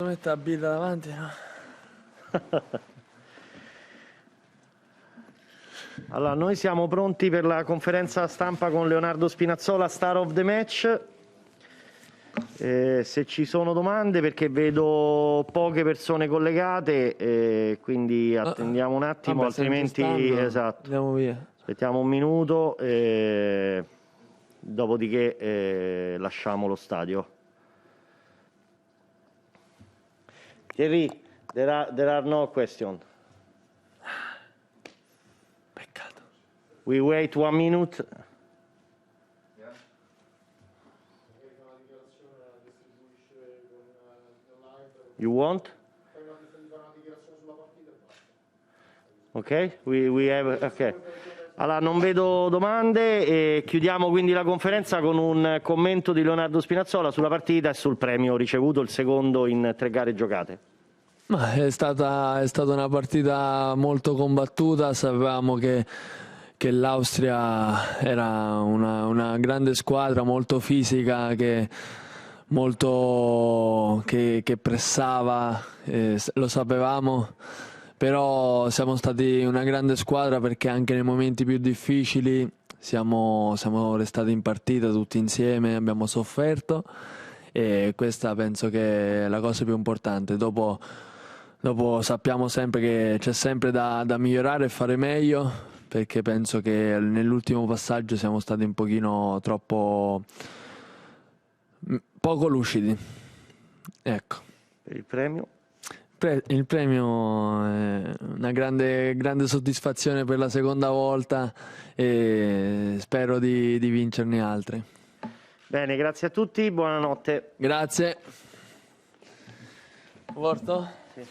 mettere la birra davanti, no? Allora, noi siamo pronti per la conferenza stampa con Leonardo Spinazzola, Star of the Match. Se ci sono domande, perché vedo poche persone collegate, quindi attendiamo un attimo, Vabbè, altrimenti esatto. Andiamo via. Aspettiamo un minuto, dopodiché lasciamo lo stadio. Thierry, there are no questions. Peccato. We wait 1 minute. You want? Ok, we have, okay. Allora, non vedo domande e chiudiamo quindi la conferenza con un commento di Leonardo Spinazzola sulla partita e sul premio ricevuto, il secondo in 3 gare giocate. Ma è stata una partita molto combattuta, sapevamo che l'Austria era una grande squadra, molto fisica, che pressava, lo sapevamo, però siamo stati una grande squadra perché anche nei momenti più difficili siamo restati in partita tutti insieme, abbiamo sofferto e questa penso che è la cosa più importante. Dopo sappiamo sempre che c'è sempre da migliorare e fare meglio, perché penso che nell'ultimo passaggio siamo stati un pochino poco lucidi. Ecco. Per il premio? Il premio è una grande soddisfazione per la seconda volta e spero di vincerne altre. Bene, grazie a tutti, buonanotte. Grazie. Porto? Sì.